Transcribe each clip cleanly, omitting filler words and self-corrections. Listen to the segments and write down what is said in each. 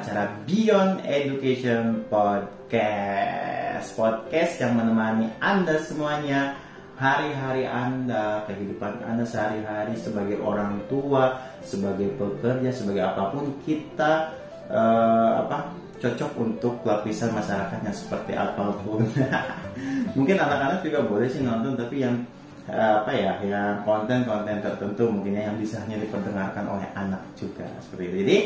acara Beyond Education Podcast yang menemani Anda semuanya hari-hari Anda, kehidupan Anda sehari-hari sebagai orang tua, sebagai pekerja, sebagai apapun kita cocok untuk lapisan masyarakat yang seperti apapun. Mungkin anak-anak juga boleh sih nonton, tapi yang yang konten-konten tertentu mungkinnya yang bisa hanya diperdengarkan oleh anak juga seperti itu. Jadi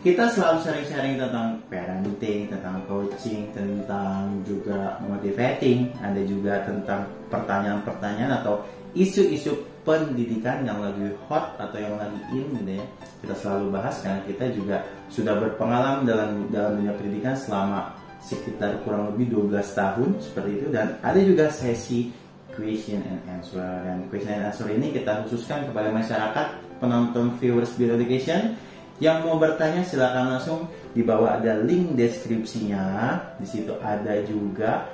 kita selalu sharing-sharing tentang parenting, tentang coaching, tentang juga motivating, ada juga tentang pertanyaan-pertanyaan atau isu-isu pendidikan yang lagi hot atau yang lagi in gitu ya. Kita selalu bahas karena kita juga sudah berpengalaman dalam dunia pendidikan selama sekitar kurang lebih 12 tahun seperti itu, dan ada juga sesi question and answer, dan question and answer ini kita khususkan kepada masyarakat penonton viewers Beyond Education. Yang mau bertanya silakan langsung, di bawah ada link deskripsinya, di situ ada juga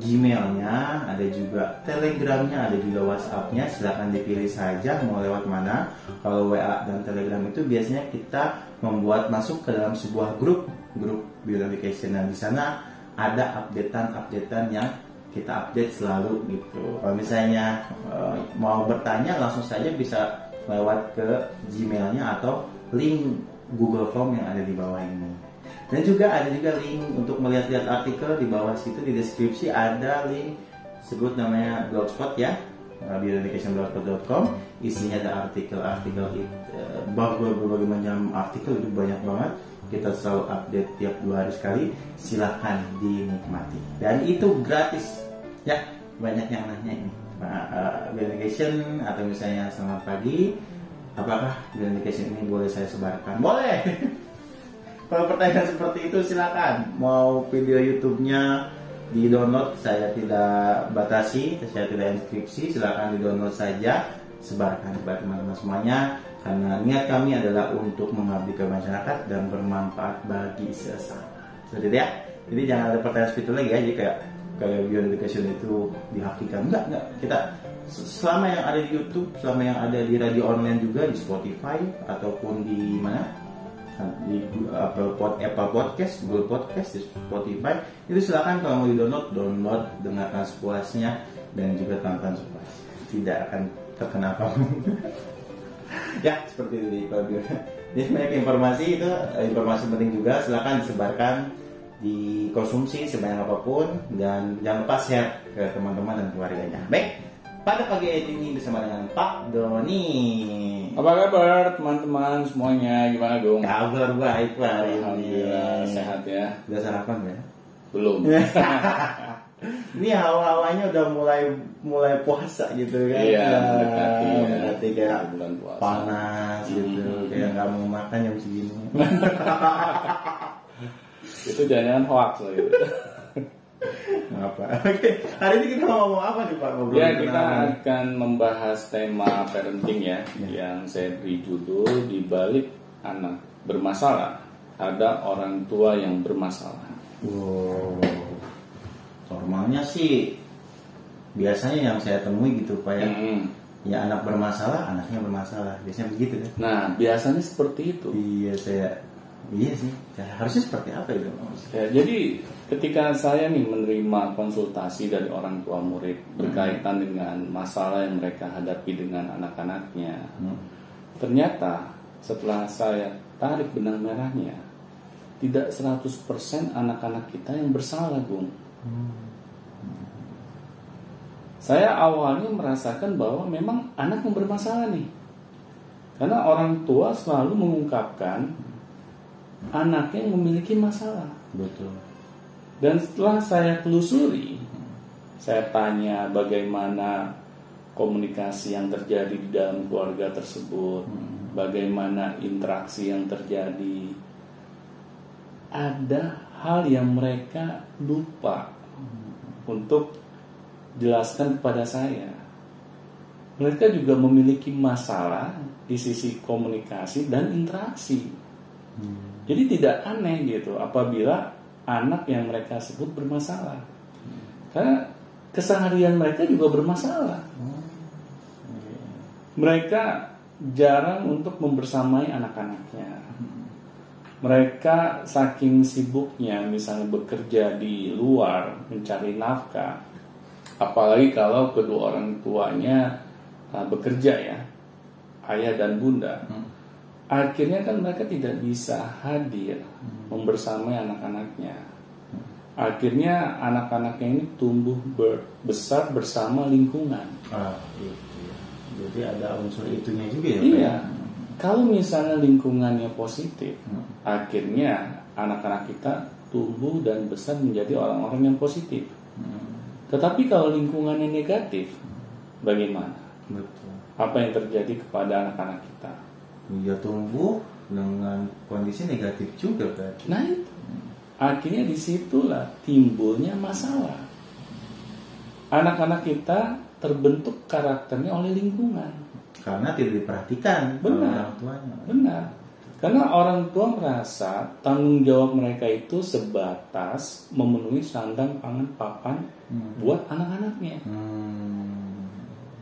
Gmailnya, ada juga Telegramnya, ada juga WhatsAppnya. Silakan dipilih saja mau lewat mana. Kalau WA dan Telegram itu biasanya kita membuat masuk ke dalam sebuah grup Beyond Education, dan di sana ada updatean yang kita update selalu gitu. Kalau misalnya mau bertanya langsung saja bisa lewat ke Gmailnya atau link Google Form yang ada di bawah ini. Dan juga ada juga link untuk melihat-lihat artikel di bawah situ, di deskripsi ada link sebut namanya Blogspot ya, beyondeducationblogspot.com. Isinya ada artikel-artikel berbagai macam artikel, itu banyak banget. Kita selalu update tiap 2 hari sekali. Silahkan dinikmati. Dan itu gratis. Ya, banyak yang nanya ini. Beyond Education atau misalnya selamat pagi, apakah Beyond Education ini boleh saya sebarkan? Boleh. Kalau pertanyaan seperti itu silakan. Mau video YouTube-nya di-download, saya tidak batasi, saya tidak inskripsi, silakan di-download saja, sebarkan kepada teman-teman semuanya. Karena niat kami adalah untuk mengabdi ke masyarakat dan bermanfaat bagi sesama. Seperti itu ya. Jadi jangan ada pertanyaan seperti itu lagi ya. Jadi kayak Beyond Education itu dihakikan. Enggak. Kita selama yang ada di YouTube, selama yang ada di radio online juga, di Spotify ataupun di mana, di Apple Podcast, Google Podcast, di Spotify, itu silakan kalau mau download, dengarkan sepuasnya dan juga tonton sepuasnya. Tidak akan terkena apapun. Ya, seperti itu di Fabio. Jadi banyak informasi, itu informasi penting juga, silakan disebarkan, dikonsumsi sebanyak apapun, dan jangan lupa share ke teman-teman dan keluarganya. Baik, pada pagi ini bersama dengan Pak Doni. Apa kabar teman-teman semuanya? Gimana Gung? Kabar baik Pak. Alhamdulillah sehat ya. Udah sarapan ya? Belum. Ini hawa-hawanya udah mulai puasa gitu kan? Iya, mendekati kayak bulan puasa. Panas gitu, kayak nggak mau makan jam segini. Itu jangan hoax loh itu. Apa? Oke, hari ini kita mau ngomong apa nih Pak? Ya, kita akan membahas tema parenting ya, yang saya beri judul di balik anak bermasalah ada orang tua yang bermasalah. Wow. Normalnya sih biasanya yang saya temui gitu Pak ya. Ya anak bermasalah, anaknya bermasalah. Biasanya begitu kan? Nah, biasanya seperti itu. Iya sih. Harusnya seperti apa itu? Ya, jadi ketika saya menerima konsultasi dari orang tua murid berkaitan dengan masalah yang mereka hadapi dengan anak-anaknya, ternyata setelah saya tarik benang merahnya, tidak 100% anak-anak kita yang bersalah, Gung. Saya awalnya merasakan bahwa memang anak yang bermasalah nih, karena orang tua selalu mengungkapkan anaknya yang memiliki masalah. Betul. Dan setelah saya telusuri, saya tanya bagaimana komunikasi yang terjadi di dalam keluarga tersebut, bagaimana interaksi yang terjadi. Ada hal yang mereka lupa untuk jelaskan kepada saya. Mereka juga memiliki masalah di sisi komunikasi dan interaksi. Jadi tidak aneh gitu apabila anak yang mereka sebut bermasalah, karena keseharian mereka juga bermasalah. Mereka jarang untuk membersamai anak-anaknya. mereka saking sibuknya misalnya bekerja di luar mencari nafkah, apalagi kalau kedua orang tuanya bekerja ya, ayah dan bunda, akhirnya kan mereka tidak bisa hadir membersamai anak-anaknya. Akhirnya anak-anaknya ini tumbuh besar bersama lingkungan. Itu ya. Jadi ada unsur itunya juga ya, Pak? Iya. Kalau misalnya lingkungannya positif, akhirnya anak-anak kita tumbuh dan besar menjadi orang-orang yang positif. Tetapi kalau lingkungannya negatif, bagaimana? Betul. Apa yang terjadi kepada anak-anak kita? Ya tumbuh dengan kondisi negatif juga, Pak. Nah itu, akhirnya disitulah timbulnya masalah. Anak-anak kita terbentuk karakternya oleh lingkungan. Karena tidak diperhatikan oleh orang tuanya. Benar. Karena orang tua merasa tanggung jawab mereka itu sebatas memenuhi sandang pangan papan buat anak-anaknya.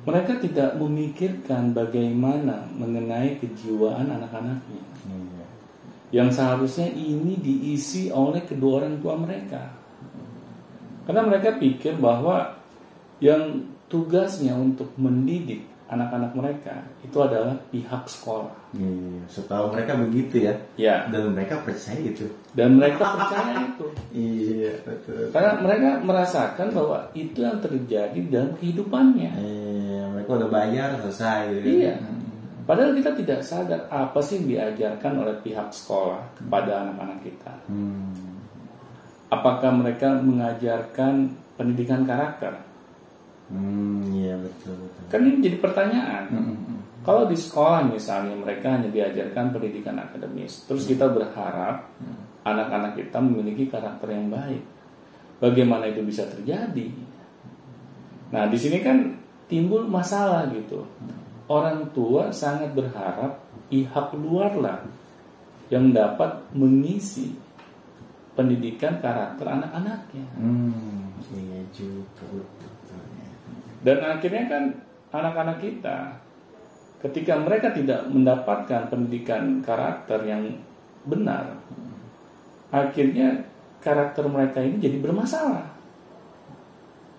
Mereka tidak memikirkan bagaimana mengenai kejiwaan anak-anaknya. Yang seharusnya ini diisi oleh kedua orang tua mereka. Karena mereka pikir bahwa yang tugasnya untuk mendidik anak-anak mereka itu adalah pihak sekolah. Iya, setahu mereka begitu ya. Ya. Dan mereka percaya itu. Dan mereka percaya itu. Iya, betul. Karena mereka merasakan bahwa itu yang terjadi dalam kehidupannya. Iya, mereka udah bayar selesai. Gitu. Iya. Padahal kita tidak sadar apa sih yang diajarkan oleh pihak sekolah kepada anak-anak kita. Apakah mereka mengajarkan pendidikan karakter? Iya betul. Kan ini jadi pertanyaan. Kalau di sekolah misalnya mereka hanya diajarkan pendidikan akademis, terus kita berharap anak-anak kita memiliki karakter yang baik. Bagaimana itu bisa terjadi? Nah, di sini kan timbul masalah gitu. Orang tua sangat berharap pihak luar lah yang dapat mengisi pendidikan karakter anak-anaknya. Iya juga. Dan akhirnya kan anak-anak kita ketika mereka tidak mendapatkan pendidikan karakter yang benar, akhirnya karakter mereka ini jadi bermasalah.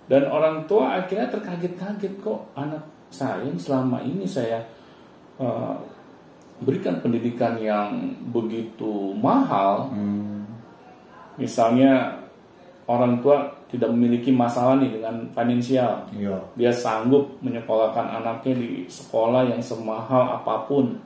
Dan orang tua akhirnya terkaget-kaget, kok anak saya selama ini saya berikan pendidikan yang begitu mahal. Misalnya orang tua tidak memiliki masalah nih dengan finansial. Iya. Dia sanggup menyekolahkan anaknya di sekolah yang semahal apapun.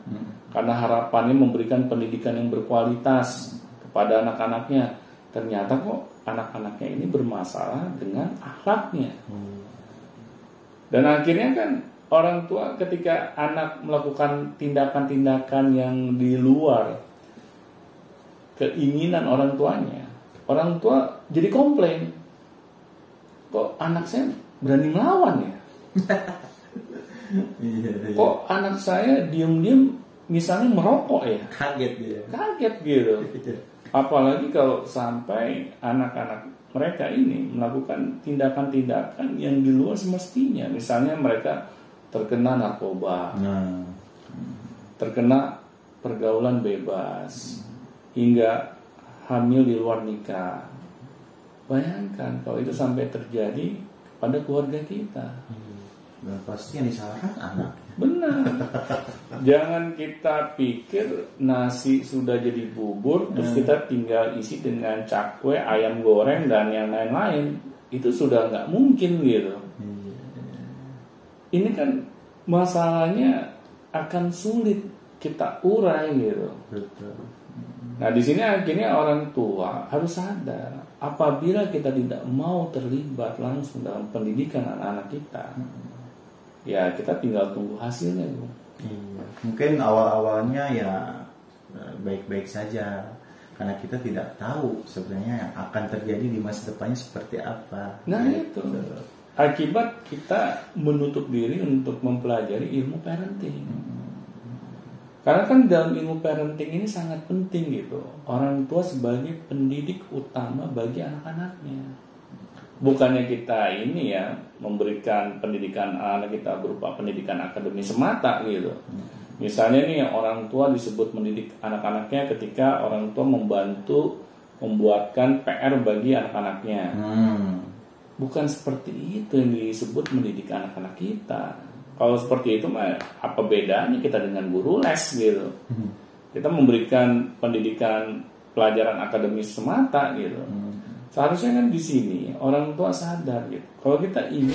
Karena harapannya memberikan pendidikan yang berkualitas kepada anak-anaknya. Ternyata kok anak-anaknya ini bermasalah dengan akhlaknya. Dan akhirnya kan orang tua ketika anak melakukan tindakan-tindakan yang di luar keinginan orang tuanya, orang tua jadi komplain. Kok anak saya berani melawan ya? Kok anak saya diam-diam misalnya merokok ya? Kaget dia. Kaget gitu. Apalagi kalau sampai anak-anak mereka ini melakukan tindakan-tindakan yang di luar semestinya. Misalnya mereka terkena narkoba, terkena pergaulan bebas, hingga hamil di luar nikah. Bayangkan kalau itu sampai terjadi pada keluarga kita. Dan pasti yang disalahkan anak. Benar. Jangan kita pikir nasi sudah jadi bubur, terus kita tinggal isi dengan cakwe, ayam goreng, dan yang lain-lain. Itu sudah nggak mungkin gitu. Ini kan masalahnya akan sulit kita urai gitu. Betul. Nah, di sini akhirnya orang tua harus sadar, apabila kita tidak mau terlibat langsung dalam pendidikan anak-anak kita, ya kita tinggal tunggu hasilnya, Bu. Iya. Mungkin awal-awalnya ya baik-baik saja, karena kita tidak tahu sebenarnya yang akan terjadi di masa depannya seperti apa. Nah itu akibat kita menutup diri untuk mempelajari ilmu parenting. Karena kan dalam ilmu parenting ini sangat penting gitu. Orang tua sebagai pendidik utama bagi anak-anaknya. Bukannya kita ini ya memberikan pendidikan anak kita berupa pendidikan akademis semata gitu. Misalnya nih orang tua disebut mendidik anak-anaknya ketika orang tua membantu membuatkan PR bagi anak-anaknya. Bukan seperti itu yang disebut mendidik anak-anak kita. Kalau seperti itu mah apa bedanya kita dengan guru les gitu. Kita memberikan pendidikan pelajaran akademis semata gitu. Seharusnya kan di sini orang tua sadar gitu. Kalau kita ini